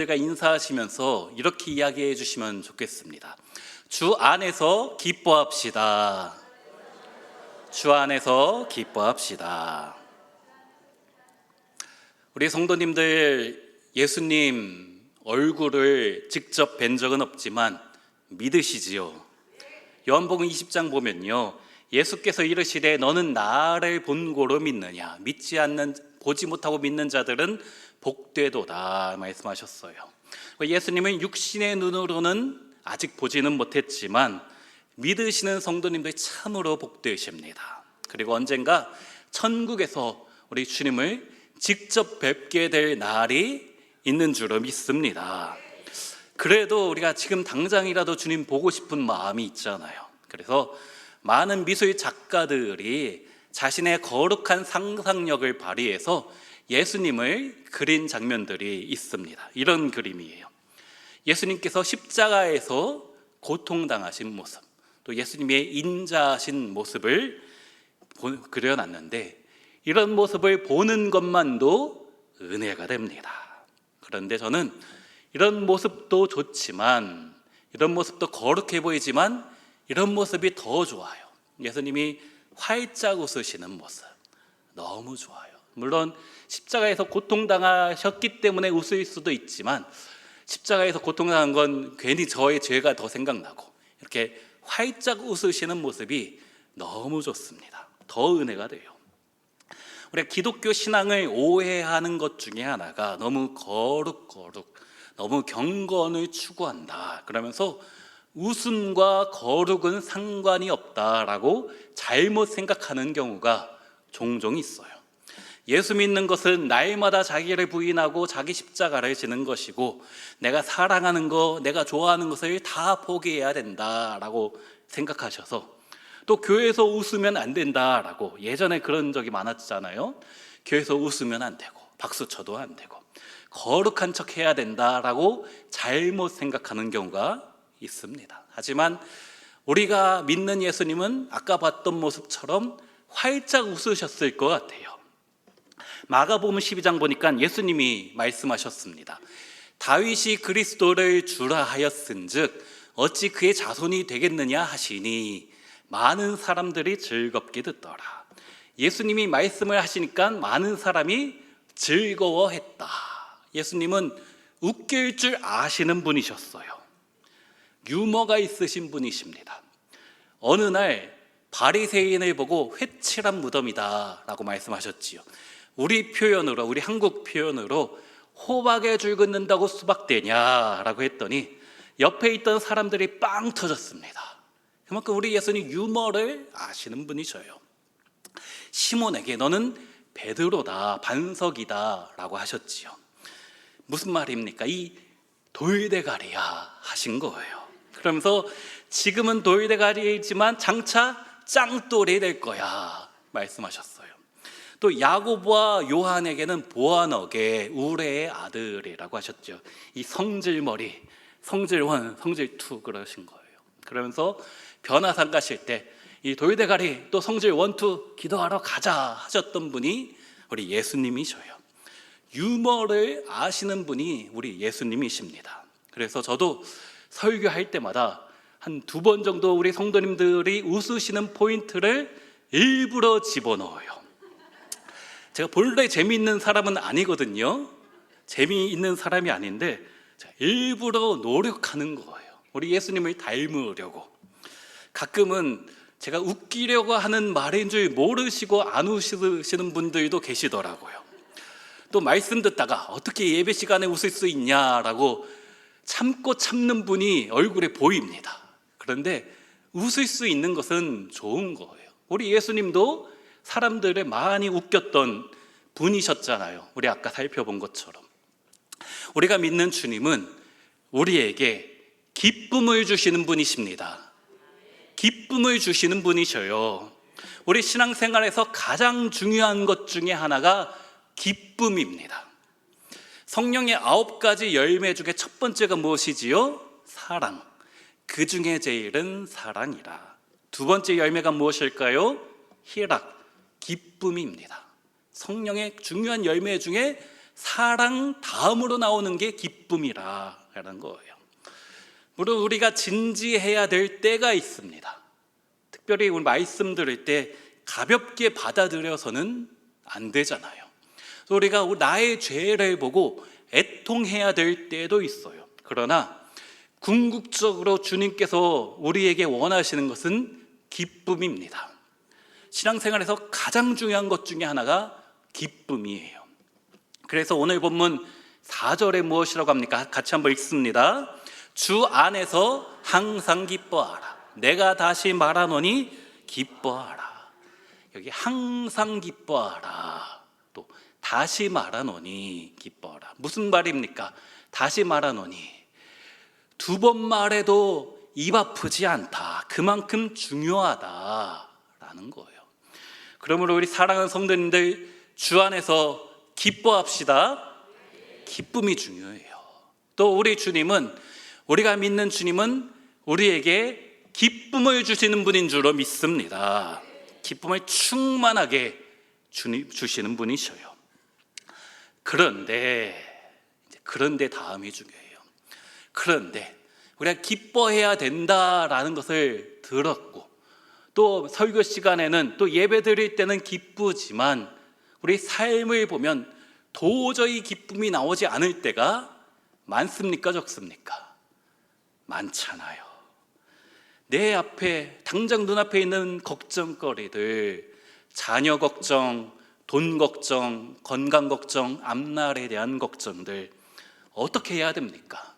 제가 인사하시면서 이렇게 이야기해 주시면 좋겠습니다. 주 안에서 기뻐합시다. 주 안에서 기뻐합시다. 우리 성도님들, 예수님 얼굴을 직접 뵌 적은 없지만 믿으시지요? 요한복음 20장 보면요, 예수께서 이르시되 너는 나를 본고로 믿느냐, 보지 못하고 믿는 자들은 복되도다 말씀하셨어요. 예수님은 육신의 눈으로는 아직 보지는 못했지만 믿으시는 성도님들 참으로 복되십니다. 그리고 언젠가 천국에서 우리 주님을 직접 뵙게 될 날이 있는 줄로 믿습니다. 그래도 우리가 지금 당장이라도 주님 보고 싶은 마음이 있잖아요. 그래서 많은 미술 작가들이 자신의 거룩한 상상력을 발휘해서 예수님을 그린 장면들이 있습니다. 이런 그림이에요. 예수님께서 십자가에서 고통당하신 모습, 또 예수님의 인자하신 모습을 그려놨는데, 이런 모습을 보는 것만도 은혜가 됩니다. 그런데 저는 이런 모습도 좋지만, 이런 모습도 거룩해 보이지만 이런 모습이 더 좋아요. 예수님이 활짝 웃으시는 모습 너무 좋아요. 물론 십자가에서 고통당하셨기 때문에 웃을 수도 있지만, 십자가에서 고통당한 건 괜히 저의 죄가 더 생각나고, 이렇게 활짝 웃으시는 모습이 너무 좋습니다. 더 은혜가 돼요. 우리가 기독교 신앙을 오해하는 것 중에 하나가 너무 너무 경건을 추구한다, 그러면서 웃음과 거룩은 상관이 없다라고 잘못 생각하는 경우가 종종 있어요. 예수 믿는 것은 날마다 자기를 부인하고 자기 십자가를 지는 것이고, 내가 사랑하는 것, 내가 좋아하는 것을 다 포기해야 된다라고 생각하셔서, 또 교회에서 웃으면 안 된다라고, 예전에 그런 적이 많았잖아요. 교회에서 웃으면 안 되고 박수 쳐도 안 되고 거룩한 척 해야 된다라고 잘못 생각하는 경우가 있습니다. 하지만 우리가 믿는 예수님은 아까 봤던 모습처럼 활짝 웃으셨을 것 같아요. 마가복음 12장 보니까 예수님이 말씀하셨습니다. 다윗이 그리스도를 주라 하였은즉 어찌 그의 자손이 되겠느냐 하시니 많은 사람들이 즐겁게 듣더라. 예수님이 말씀을 하시니까 많은 사람이 즐거워했다. 예수님은 웃길 줄 아시는 분이셨어요. 유머가 있으신 분이십니다. 어느 날 바리새인을 보고 회칠한 무덤이다 라고 말씀하셨지요. 우리 한국 표현으로 호박에 줄 긋는다고 수박되냐 라고 했더니 옆에 있던 사람들이 빵 터졌습니다. 그만큼 우리 예수님 유머를 아시는 분이셔요. 시몬에게 너는 베드로다, 반석이다 라고 하셨지요. 무슨 말입니까? 이 돌대가리야 하신 거예요. 그러면서 지금은 돌대가리이지만 장차 짱돌이 될 거야 말씀하셨어요. 또 야고보와 요한에게는 보아너게 우레의 아들이라고 하셨죠. 이 성질머리, 성질1, 성질2 그러신 거예요. 그러면서 변화산 가실 때 이 돌대가리 또 성질 1, 2 기도하러 가자 하셨던 분이 우리 예수님이셔요. 유머를 아시는 분이 우리 예수님이십니다. 그래서 저도 설교할 때마다 한 2번 정도 우리 성도님들이 웃으시는 포인트를 일부러 집어넣어요. 제가 본래 재미있는 사람은 아니거든요. 재미있는 사람이 아닌데 일부러 노력하는 거예요. 우리 예수님을 닮으려고. 가끔은 제가 웃기려고 하는 말인 줄 모르시고 안 웃으시는 분들도 계시더라고요. 또 말씀 듣다가 어떻게 예배 시간에 웃을 수 있냐라고 참는 분이 얼굴에 보입니다. 그런데 웃을 수 있는 것은 좋은 거예요. 우리 예수님도 사람들을 많이 웃겼던 분이셨잖아요. 우리 아까 살펴본 것처럼. 우리가 믿는 주님은 우리에게 기쁨을 주시는 분이십니다. 기쁨을 주시는 분이셔요. 우리 신앙생활에서 가장 중요한 것 중에 하나가 기쁨입니다. 성령의 9가지 열매 중에 첫 번째가 무엇이지요? 사랑. 그 중에 제일은 사랑이라. 두 번째 열매가 무엇일까요? 희락, 기쁨입니다. 성령의 중요한 열매 중에 사랑 다음으로 나오는 게 기쁨이라는 거예요. 물론 우리가 진지해야 될 때가 있습니다. 특별히 우리 말씀 들을 때 가볍게 받아들여서는 안 되잖아요. 우리가 나의 죄를 보고 애통해야 될 때도 있어요. 그러나 궁극적으로 주님께서 우리에게 원하시는 것은 기쁨입니다. 신앙생활에서 가장 중요한 것 중에 하나가 기쁨이에요. 그래서 오늘 본문 4절에 무엇이라고 합니까? 같이 한번 읽습니다. 주 안에서 항상 기뻐하라. 내가 다시 말하노니 기뻐하라. 여기 항상 기뻐하라. 또 다시 말하노니 기뻐하라. 무슨 말입니까? 다시 말하노니 두 번 말해도 입 아프지 않다. 그만큼 중요하다라는 거예요. 그러므로 우리 사랑하는 성도님들, 주 안에서 기뻐합시다. 기쁨이 중요해요. 또 우리 주님은, 우리가 믿는 주님은 우리에게 기쁨을 주시는 분인 줄로 믿습니다. 기쁨을 충만하게 주시는 분이셔요. 그런데 다음이 중요해요. 그런데 우리가 기뻐해야 된다라는 것을 들었고, 또 설교 시간에는, 또 예배 드릴 때는 기쁘지만 우리 삶을 보면 도저히 기쁨이 나오지 않을 때가 많습니까? 적습니까? 많잖아요. 내 앞에, 당장 눈앞에 있는 걱정거리들, 자녀 걱정, 돈 걱정, 건강 걱정, 앞날에 대한 걱정들, 어떻게 해야 됩니까?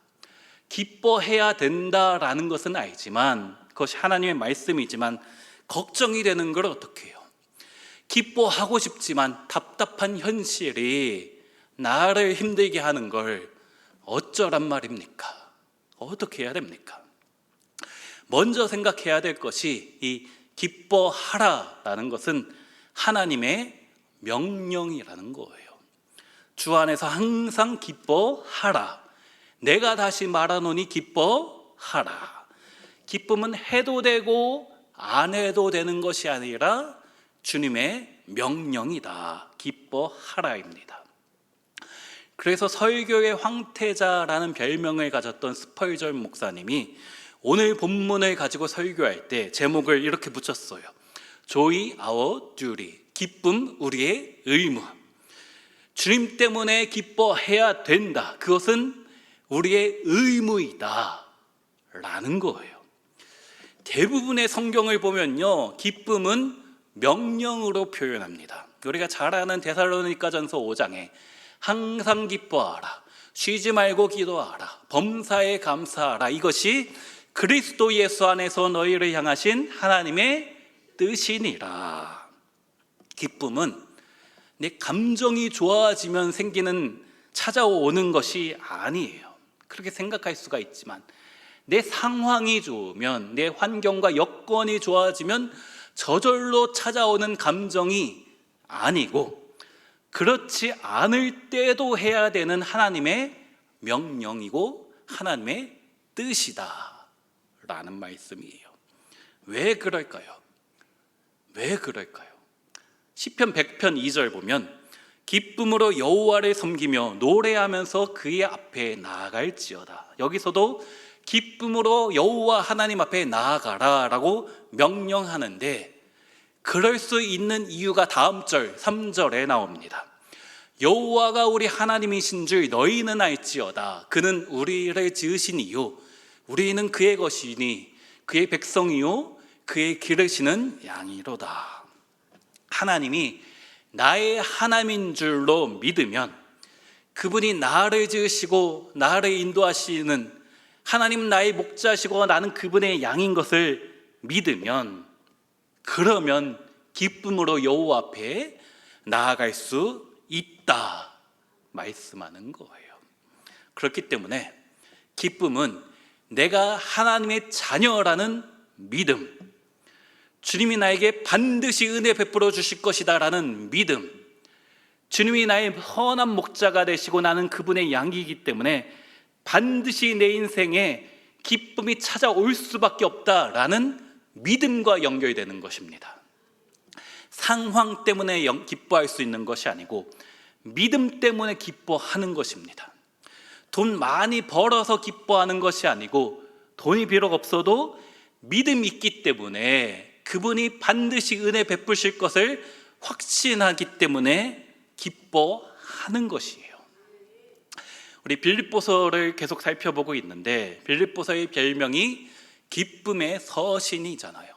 기뻐해야 된다라는 것은 알지만, 그것이 하나님의 말씀이지만 걱정이 되는 걸 어떻게 해요? 기뻐하고 싶지만 답답한 현실이 나를 힘들게 하는 걸 어쩌란 말입니까? 어떻게 해야 됩니까? 먼저 생각해야 될 것이, 이 기뻐하라라는 것은 하나님의 명령이라는 거예요. 주 안에서 항상 기뻐하라. 내가 다시 말하노니 기뻐하라. 기쁨은 해도 되고 안 해도 되는 것이 아니라 주님의 명령이다. 기뻐하라입니다. 그래서 설교의 황태자라는 별명을 가졌던 스펄전 목사님이 오늘 본문을 가지고 설교할 때 제목을 이렇게 붙였어요. Joy our duty. 기쁨 우리의 의무. 주님 때문에 기뻐해야 된다. 그것은 우리의 의무이다 라는 거예요. 대부분의 성경을 보면요, 기쁨은 명령으로 표현합니다. 우리가 잘 아는 데살로니가전서 5장에 항상 기뻐하라, 쉬지 말고 기도하라, 범사에 감사하라, 이것이 그리스도 예수 안에서 너희를 향하신 하나님의 뜻이니라. 기쁨은 내 감정이 좋아지면 찾아오는 것이 아니에요. 그렇게 생각할 수가 있지만, 내 상황이 좋으면, 내 환경과 여건이 좋아지면 저절로 찾아오는 감정이 아니고, 그렇지 않을 때도 해야 되는 하나님의 명령이고 하나님의 뜻이다 라는 말씀이에요. 왜 그럴까요? 시편 100편 2절 보면 기쁨으로 여호와를 섬기며 노래하면서 그의 앞에 나아갈지어다. 여기서도 기쁨으로 여호와 하나님 앞에 나아가라 라고 명령하는데, 그럴 수 있는 이유가 다음 절 3절에 나옵니다. 여호와가 우리 하나님이신 줄 너희는 알지어다. 그는 우리를 지으신 이요 우리는 그의 것이니 그의 백성이요 그의 기르시는 양이로다. 하나님이 나의 하나님인 줄로 믿으면, 그분이 나를 지으시고 나를 인도하시는 하나님 나의 목자시고 나는 그분의 양인 것을 믿으면, 그러면 기쁨으로 여호와 앞에 나아갈 수 있다 말씀하는 거예요. 그렇기 때문에 기쁨은 내가 하나님의 자녀라는 믿음, 주님이 나에게 반드시 은혜 베풀어 주실 것이다 라는 믿음, 주님이 나의 선한 목자가 되시고 나는 그분의 양이기 때문에 반드시 내 인생에 기쁨이 찾아올 수밖에 없다라는 믿음과 연결되는 것입니다. 상황 때문에 기뻐할 수 있는 것이 아니고 믿음 때문에 기뻐하는 것입니다. 돈 많이 벌어서 기뻐하는 것이 아니고 돈이 비록 없어도 믿음이 있기 때문에 그분이 반드시 은혜 베푸실 것을 확신하기 때문에 기뻐하는 것이에요. 우리 빌립보서를 계속 살펴보고 있는데 빌립보서의 별명이 기쁨의 서신이잖아요.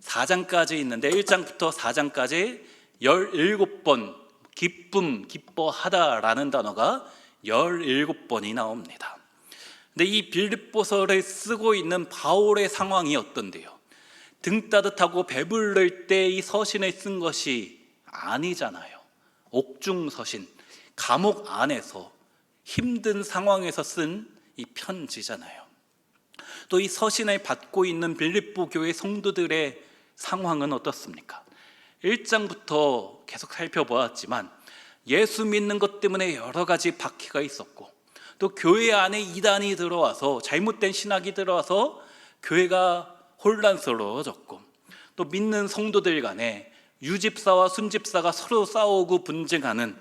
4장까지 있는데 1장부터 4장까지 17번 기쁨, 기뻐하다라는 단어가 17번이 나옵니다. 근데 이 빌립보서를 쓰고 있는 바울의 상황이 어떤데요? 등 따뜻하고 배부를 때 이 서신을 쓴 것이 아니잖아요. 옥중 서신, 감옥 안에서 힘든 상황에서 쓴 이 편지잖아요. 또 이 서신을 받고 있는 빌립보 교회 성도들의 상황은 어떻습니까? 1장부터 계속 살펴보았지만 예수 믿는 것 때문에 여러 가지 박해가 있었고 또 교회 안에 이단이 들어와서 잘못된 신학이 들어와서 교회가 혼란스러워졌고 또 믿는 성도들 간에 유집사와 순집사가 서로 싸우고 분쟁하는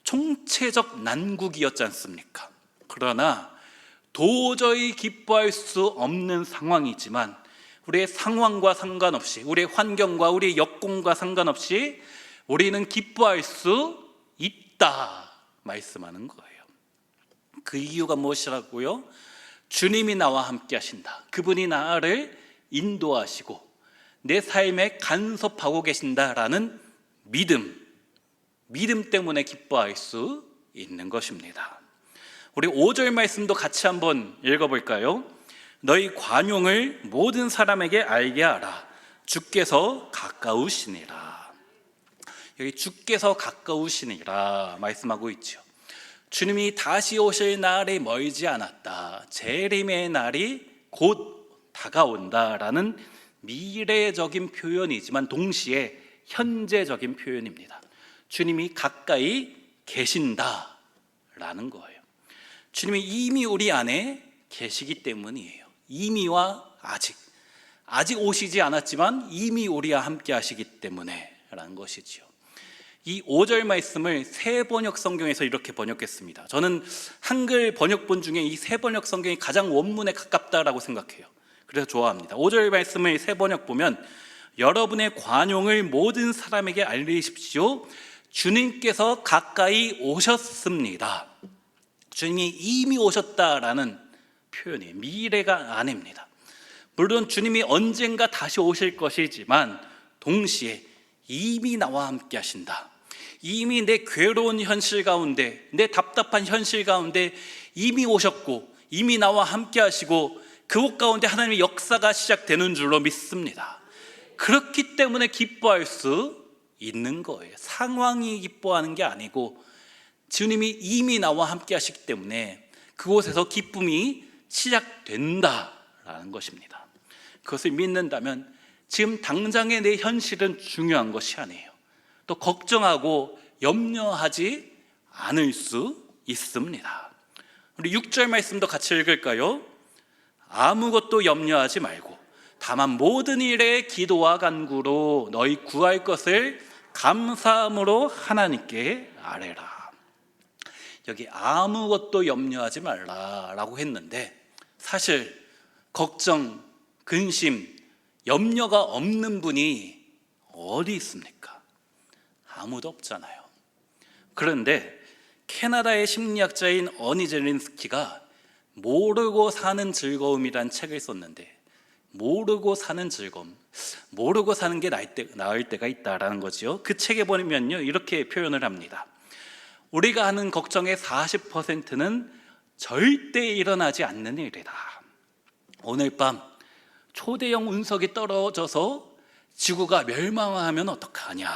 총체적 난국이었지 않습니까? 그러나 도저히 기뻐할 수 없는 상황이지만 우리의 상황과 상관없이, 우리의 환경과 우리의 여건과 상관없이 우리는 기뻐할 수 있다 말씀하는 거예요. 그 이유가 무엇이라고요? 주님이 나와 함께 하신다. 그분이 나를 인도하시고 내 삶에 간섭하고 계신다라는 믿음 때문에 기뻐할 수 있는 것입니다. 우리 5절 말씀도 같이 한번 읽어볼까요? 너희 관용을 모든 사람에게 알게 하라. 주께서 가까우시니라. 여기 주께서 가까우시니라 말씀하고 있죠. 주님이 다시 오실 날이 멀지 않았다. 재림의 날이 곧 다가온다라는 미래적인 표현이지만 동시에 현재적인 표현입니다. 주님이 가까이 계신다라는 거예요. 주님이 이미 우리 안에 계시기 때문이에요. 이미와 아직 오시지 않았지만 이미 우리와 함께 하시기 때문에 라는 것이죠. 이 5절 말씀을 새 번역 성경에서 이렇게 번역했습니다. 저는 한글 번역본 중에 이 새 번역 성경이 가장 원문에 가깝다라고 생각해요. 그래서 좋아합니다. 5절 말씀을 새 번역 보면 여러분의 관용을 모든 사람에게 알리십시오. 주님께서 가까이 오셨습니다. 주님이 이미 오셨다라는 표현이에요. 미래가 아닙니다. 물론 주님이 언젠가 다시 오실 것이지만 동시에 이미 나와 함께 하신다. 이미 내 괴로운 현실 가운데, 내 답답한 현실 가운데 이미 오셨고 이미 나와 함께 하시고 그곳 가운데 하나님의 역사가 시작되는 줄로 믿습니다. 그렇기 때문에 기뻐할 수 있는 거예요. 상황이 기뻐하는 게 아니고 주님이 이미 나와 함께 하시기 때문에 그곳에서 기쁨이 시작된다라는 것입니다. 그것을 믿는다면 지금 당장의 내 현실은 중요한 것이 아니에요. 또 걱정하고 염려하지 않을 수 있습니다. 우리 6절 말씀도 같이 읽을까요? 아무것도 염려하지 말고 다만 모든 일에 기도와 간구로 너희 구할 것을 감사함으로 하나님께 아뢰라. 여기 아무것도 염려하지 말라라고 했는데 사실 걱정, 근심, 염려가 없는 분이 어디 있습니까? 아무도 없잖아요. 그런데 캐나다의 심리학자인 어니 젤린스키가 모르고 사는 즐거움이란 책을 썼는데 모르고 사는 즐거움, 모르고 사는 게 나을 때가 있다라는 거죠. 그 책에 보면요 이렇게 표현을 합니다. 우리가 하는 걱정의 40%는 절대 일어나지 않는 일이다. 오늘 밤 초대형 운석이 떨어져서 지구가 멸망하면 어떡하냐?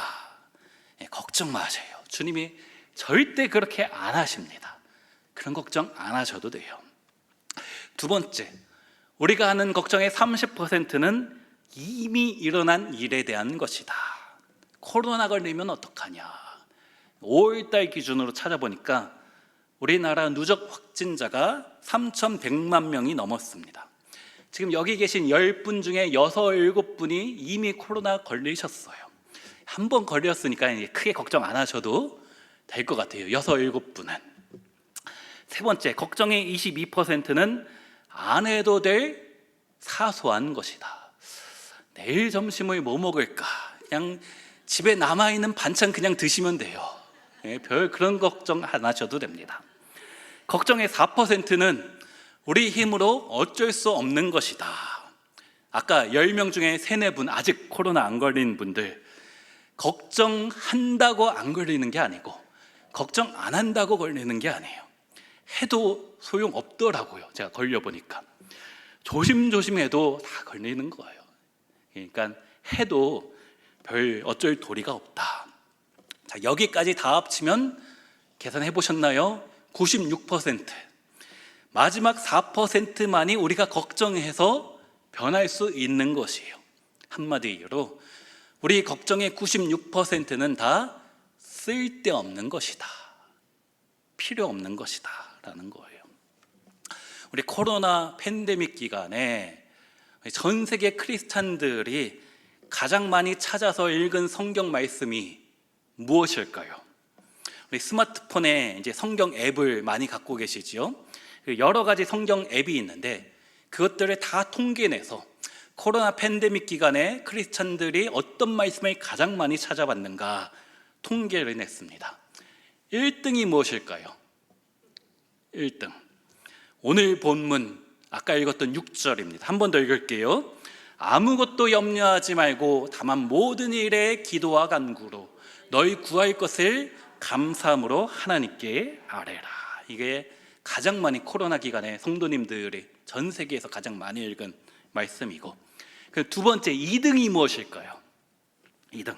걱정 마세요. 주님이 절대 그렇게 안 하십니다. 그런 걱정 안 하셔도 돼요. 두 번째, 우리가 하는 걱정의 30%는 이미 일어난 일에 대한 것이다. 코로나 걸리면 어떡하냐? 5월달 기준으로 찾아보니까 우리나라 누적 확진자가 3,100만 명이 넘었습니다. 지금 여기 계신 10분 중에 6, 7분이 이미 코로나 걸리셨어요. 한 번 걸렸으니까 크게 걱정 안 하셔도 될 것 같아요. 6, 7분은. 세 번째, 걱정의 22%는 안 해도 될 사소한 것이다. 내일 점심을 뭐 먹을까? 그냥 집에 남아있는 반찬 그냥 드시면 돼요. 별 그런 걱정 안 하셔도 됩니다. 걱정의 4%는 우리 힘으로 어쩔 수 없는 것이다. 아까 10명 중에 3, 4분 아직 코로나 안 걸린 분들, 걱정한다고 안 걸리는 게 아니고 걱정 안 한다고 걸리는 게 아니에요. 해도 소용없더라고요. 제가 걸려보니까 조심조심해도 다 걸리는 거예요. 그러니까 해도 별 어쩔 도리가 없다. 자, 여기까지 다 합치면 계산해 보셨나요? 96%. 마지막 4%만이 우리가 걱정해서 변할 수 있는 것이에요. 한마디로 우리 걱정의 96%는 다 쓸데없는 것이다, 필요 없는 것이다 라는 거예요. 우리 코로나 팬데믹 기간에 전 세계 크리스찬들이 가장 많이 찾아서 읽은 성경 말씀이 무엇일까요? 우리 스마트폰에 이제 성경 앱을 많이 갖고 계시지요. 여러 가지 성경 앱이 있는데 그것들을 다 통계내서 코로나 팬데믹 기간에 크리스찬들이 어떤 말씀을 가장 많이 찾아봤는가 통계를 냈습니다. 1등이 무엇일까요? 1등. 오늘 본문 아까 읽었던 6절입니다. 한 번 더 읽을게요. 아무것도 염려하지 말고 다만 모든 일에 기도와 간구로 너희 구할 것을 감사함으로 하나님께 아뢰라. 이게 가장 많이 코로나 기간에 성도님들이 전 세계에서 가장 많이 읽은 말씀이고, 그 두 번째 2등이 무엇일까요? 2등.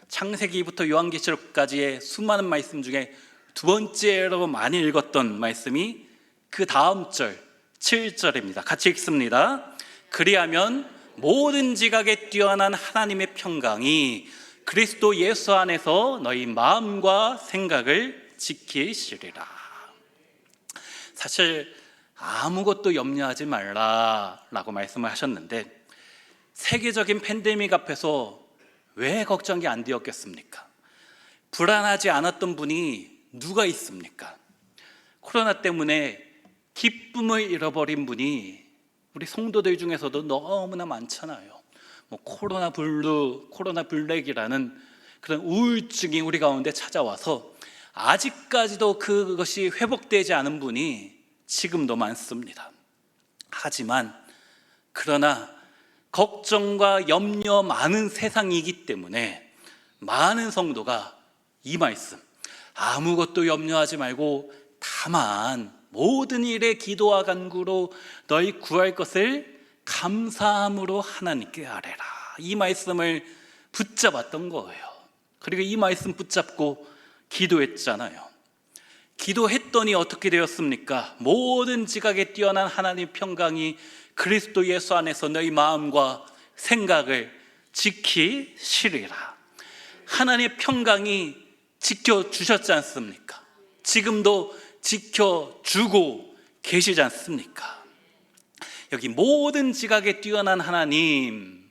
창세기부터 요한계시록까지의 수많은 말씀 중에 두 번째로 많이 읽었던 말씀이 그 다음 절 7절입니다. 같이 읽습니다. 그리하면 모든 지각에 뛰어난 하나님의 평강이 그리스도 예수 안에서 너희 마음과 생각을 지키시리라. 사실 아무것도 염려하지 말라라고 말씀을 하셨는데 세계적인 팬데믹 앞에서 왜 걱정이 안 되었겠습니까? 불안하지 않았던 분이 누가 있습니까? 코로나 때문에 기쁨을 잃어버린 분이 우리 성도들 중에서도 너무나 많잖아요. 코로나 블루, 코로나 블랙이라는 그런 우울증이 우리 가운데 찾아와서 아직까지도 그것이 회복되지 않은 분이 지금도 많습니다. 하지만 그러나 걱정과 염려 많은 세상이기 때문에 많은 성도가 이 말씀, 아무것도 염려하지 말고 다만 모든 일에 기도와 간구로 너희 구할 것을 감사함으로 하나님께 아뢰라. 이 말씀을 붙잡았던 거예요. 그리고 이 말씀 붙잡고 기도했잖아요. 기도했더니 어떻게 되었습니까? 모든 지각에 뛰어난 하나님 평강이 그리스도 예수 안에서 너희 마음과 생각을 지키시리라. 하나님의 평강이 지켜주셨지 않습니까? 지금도 지켜주고 계시지 않습니까? 여기 모든 지각에 뛰어난 하나님,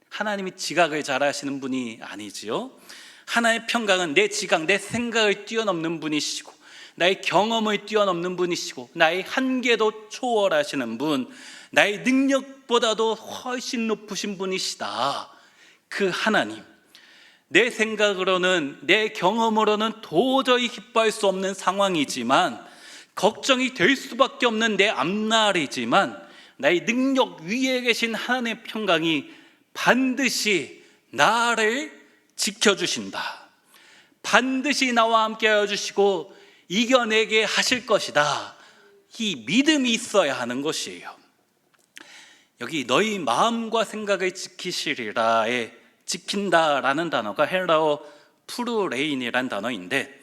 하나님이 지각을 잘하시는 분이 아니지요. 하나님의 평강은 내 지각, 내 생각을 뛰어넘는 분이시고 나의 경험을 뛰어넘는 분이시고 나의 한계도 초월하시는 분, 나의 능력보다도 훨씬 높으신 분이시다. 그 하나님, 내 생각으로는 내 경험으로는 도저히 기뻐할 수 없는 상황이지만 걱정이 될 수밖에 없는 내 앞날이지만 나의 능력 위에 계신 하나님의 평강이 반드시 나를 지켜주신다. 반드시 나와 함께 하여 주시고 이겨내게 하실 것이다. 이 믿음이 있어야 하는 것이에요. 여기 너희 마음과 생각을 지키시리라에 지킨다라는 단어가 헬라어 푸르레인이란 단어인데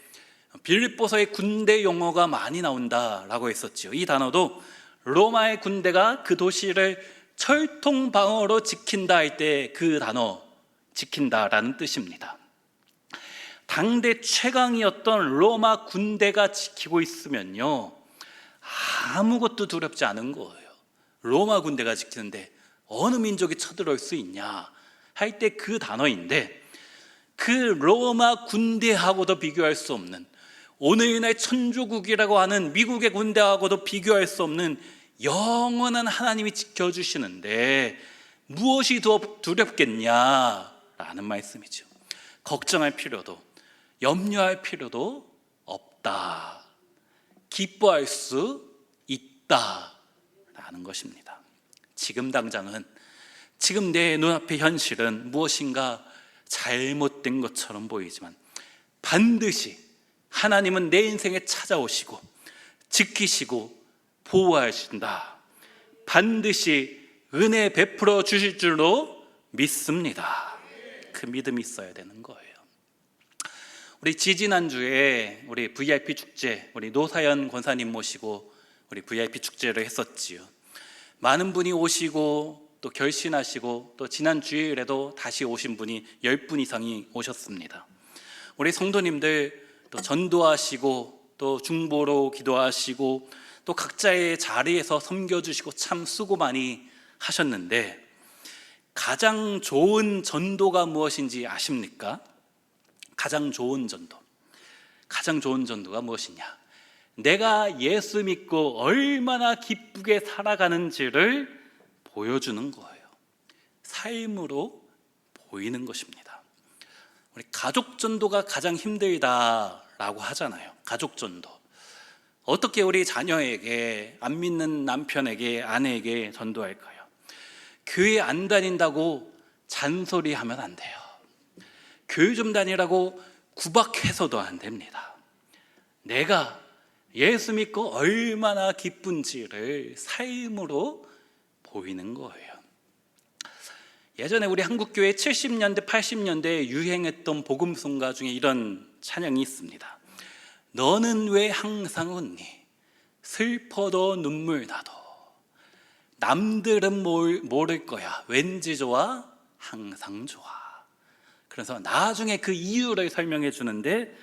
빌립보서의 군대 용어가 많이 나온다라고 했었죠. 이 단어도 로마의 군대가 그 도시를 철통 방어로 지킨다 할 때 그 단어 지킨다라는 뜻입니다. 당대 최강이었던 로마 군대가 지키고 있으면요 아무것도 두렵지 않은 거예요. 로마 군대가 지키는데 어느 민족이 쳐들어올 수 있냐 할 때 그 단어인데 그 로마 군대하고도 비교할 수 없는 오늘날 천조국이라고 하는 미국의 군대하고도 비교할 수 없는 영원한 하나님이 지켜주시는데 무엇이 더 두렵겠냐라는 말씀이죠. 걱정할 필요도 염려할 필요도 없다. 기뻐할 수 있다라는 것입니다. 지금 당장은, 지금 내 눈앞의 현실은 무엇인가 잘못된 것처럼 보이지만 반드시 하나님은 내 인생에 찾아오시고 지키시고 보호하신다. 반드시 은혜 베풀어 주실 줄로 믿습니다. 그 믿음이 있어야 되는 거예요. 우리 지지난주에 우리 VIP 축제, 우리 노사연 권사님 모시고 우리 VIP 축제를 했었지요. 많은 분이 오시고 또 결신하시고 또 지난 주일에도 다시 오신 분이 10분 이상이 오셨습니다. 우리 성도님들 또 전도하시고 또 중보로 기도하시고 또 각자의 자리에서 섬겨주시고 참 수고 많이 하셨는데, 가장 좋은 전도가 무엇인지 아십니까? 가장 좋은 전도가 무엇이냐? 내가 예수 믿고 얼마나 기쁘게 살아가는지를 보여주는 거예요. 삶으로 보이는 것입니다. 우리 가족 전도가 가장 힘들다라고 하잖아요. 가족 전도. 어떻게 우리 자녀에게, 안 믿는 남편에게, 아내에게 전도할까요? 교회 안 다닌다고 잔소리하면 안 돼요. 교회 좀 다니라고 구박해서도 안 됩니다. 내가 예수 믿고 얼마나 기쁜지를 삶으로 보이는 거예요. 예전에 우리 한국교회 70년대, 80년대에 유행했던 복음송가 중에 이런 찬양이 있습니다. 너는 왜 항상 웃니? 슬퍼도 눈물 나도. 남들은 모를 거야. 왠지 좋아? 항상 좋아. 그래서 나중에 그 이유를 설명해 주는데,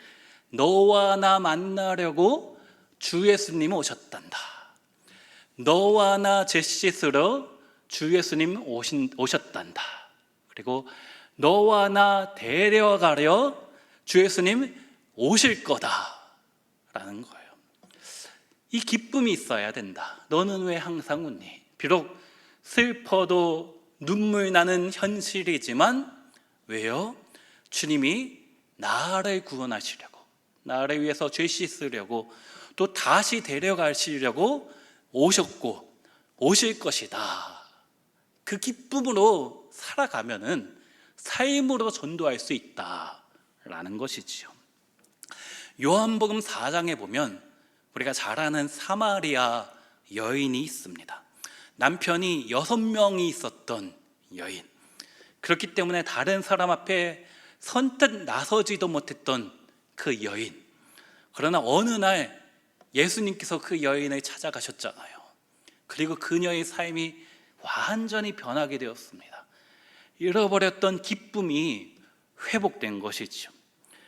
너와 나 만나려고 주 예수님 오셨단다. 너와 나 제 씻으러 주 예수님 오셨단다. 그리고 너와 나 데려가려 주 예수님 오실 거다 라는 거예요. 이 기쁨이 있어야 된다. 너는 왜 항상 웃니? 비록 슬퍼도 눈물 나는 현실이지만 왜요? 주님이 나를 구원하시려고, 나를 위해서 죄 씻으려고, 또 다시 데려가시려고 오셨고 오실 것이다. 그 기쁨으로 살아가면은 삶으로 전도할 수 있다라는 것이지요. 요한복음 4장에 보면 우리가 잘 아는 사마리아 여인이 있습니다. 남편이 6명이 있었던 여인. 그렇기 때문에 다른 사람 앞에 선뜻 나서지도 못했던 그 여인. 그러나 어느 날 예수님께서 그 여인을 찾아가셨잖아요. 그리고 그녀의 삶이 완전히 변하게 되었습니다. 잃어버렸던 기쁨이 회복된 것이죠.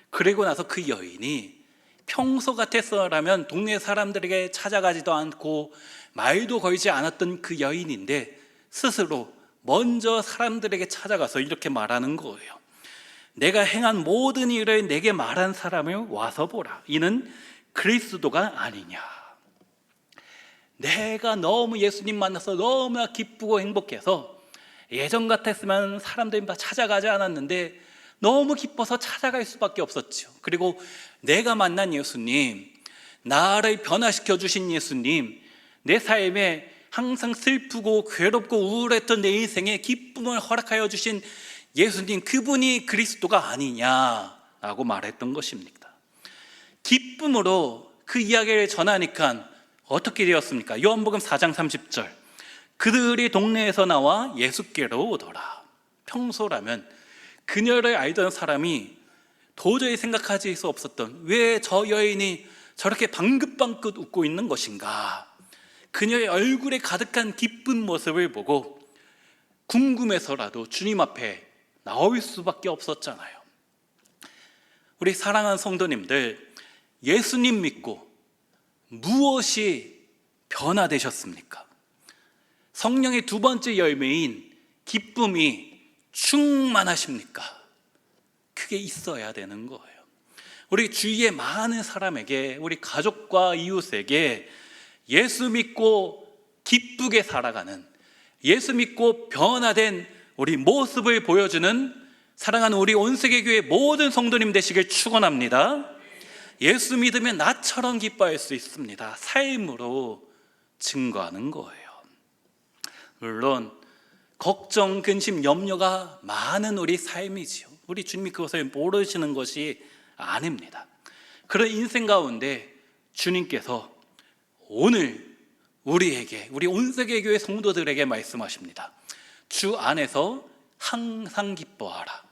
그리고 나서 그 여인이 평소 같았어라면 동네 사람들에게 찾아가지도 않고 말도 걸지 않았던 그 여인인데, 스스로 먼저 사람들에게 찾아가서 이렇게 말하는 거예요. 내가 행한 모든 일을 내게 말한 사람을 와서 보라. 이는 그리스도가 아니냐. 내가 너무 예수님 만나서 너무나 기쁘고 행복해서 예전 같았으면 사람들이 다 찾아가지 않았는데 너무 기뻐서 찾아갈 수밖에 없었죠. 그리고 내가 만난 예수님, 나를 변화시켜 주신 예수님, 내 삶에 항상 슬프고 괴롭고 우울했던 내 인생에 기쁨을 허락하여 주신 예수님, 그분이 그리스도가 아니냐라고 말했던 것입니다. 기쁨으로 그 이야기를 전하니까 어떻게 되었습니까? 요한복음 4장 30절, 그들이 동네에서 나와 예수께로 오더라. 평소라면 그녀를 알던 사람이 도저히 생각하지 수 없었던, 왜 저 여인이 저렇게 방긋방긋 웃고 있는 것인가, 그녀의 얼굴에 가득한 기쁜 모습을 보고 궁금해서라도 주님 앞에 나올 수밖에 없었잖아요. 우리 사랑하는 성도님들, 예수님 믿고 무엇이 변화되셨습니까? 성령의 두 번째 열매인 기쁨이 충만하십니까? 그게 있어야 되는 거예요. 우리 주위의 많은 사람에게, 우리 가족과 이웃에게 예수 믿고 기쁘게 살아가는, 예수 믿고 변화된 우리 모습을 보여주는 사랑하는 우리 온세계교회 모든 성도님 되시길 축원합니다. 예수 믿으면 나처럼 기뻐할 수 있습니다. 삶으로 증거하는 거예요. 물론 걱정, 근심, 염려가 많은 우리 삶이지요. 우리 주님이 그것을 모르시는 것이 아닙니다. 그런 인생 가운데 주님께서 오늘 우리에게, 우리 온세계교회 성도들에게 말씀하십니다. 주 안에서 항상 기뻐하라,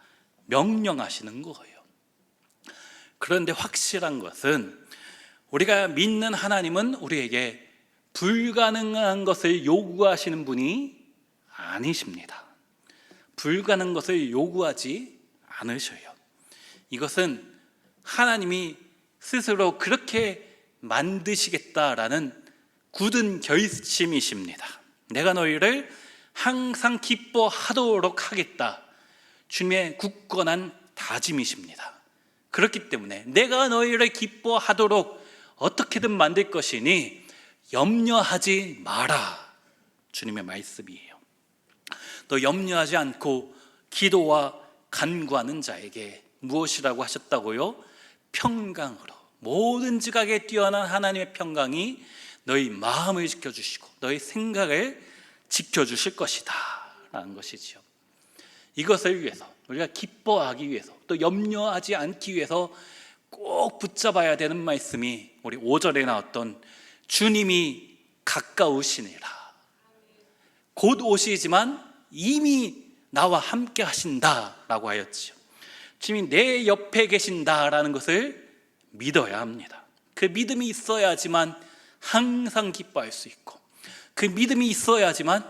명령하시는 거예요. 그런데 확실한 것은 우리가 믿는 하나님은 우리에게 불가능한 것을 요구하시는 분이 아니십니다. 불가능한 것을 요구하지 않으셔요. 이것은 하나님이 스스로 그렇게 만드시겠다라는 굳은 결심이십니다. 내가 너희를 항상 기뻐하도록 하겠다, 주님의 굳건한 다짐이십니다. 그렇기 때문에 내가 너희를 기뻐하도록 어떻게든 만들 것이니 염려하지 마라, 주님의 말씀이에요. 또 염려하지 않고 기도와 간구하는 자에게 무엇이라고 하셨다고요? 평강으로, 모든 지각에 뛰어난 하나님의 평강이 너희 마음을 지켜주시고 너희 생각을 지켜주실 것이다 라는 것이지요. 이것을 위해서, 우리가 기뻐하기 위해서, 또 염려하지 않기 위해서 꼭 붙잡아야 되는 말씀이 우리 5절에 나왔던 주님이 가까우시니라, 곧 오시지만 이미 나와 함께 하신다라고 하였지요. 주님이 내 옆에 계신다라는 것을 믿어야 합니다. 그 믿음이 있어야지만 항상 기뻐할 수 있고, 그 믿음이 있어야지만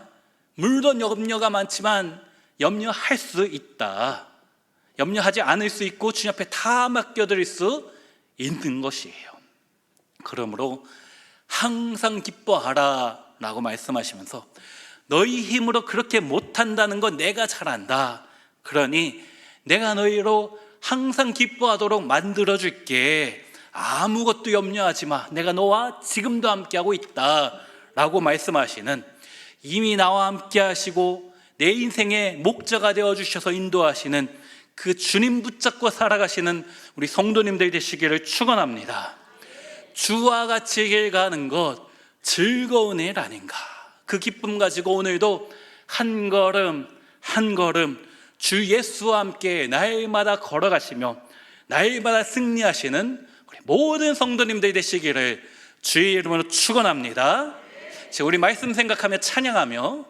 물론 염려가 많지만 염려할 수 있다, 염려하지 않을 수 있고 주님 앞에 다 맡겨드릴 수 있는 것이에요. 그러므로 항상 기뻐하라 라고 말씀하시면서 너희 힘으로 그렇게 못한다는 건 내가 잘 안다, 그러니 내가 너희로 항상 기뻐하도록 만들어줄게, 아무것도 염려하지 마, 내가 너와 지금도 함께하고 있다 라고 말씀하시는, 이미 나와 함께 하시고 내 인생의 목자가 되어주셔서 인도하시는 그 주님 붙잡고 살아가시는 우리 성도님들 되시기를 축원합니다. 주와 같이 길 가는 것 즐거운 일 아닌가, 그 기쁨 가지고 오늘도 한 걸음 한 걸음 주 예수와 함께 날마다 걸어가시며 날마다 승리하시는 우리 모든 성도님들 되시기를 주의 이름으로 축원합니다. 우리 말씀 생각하며 찬양하며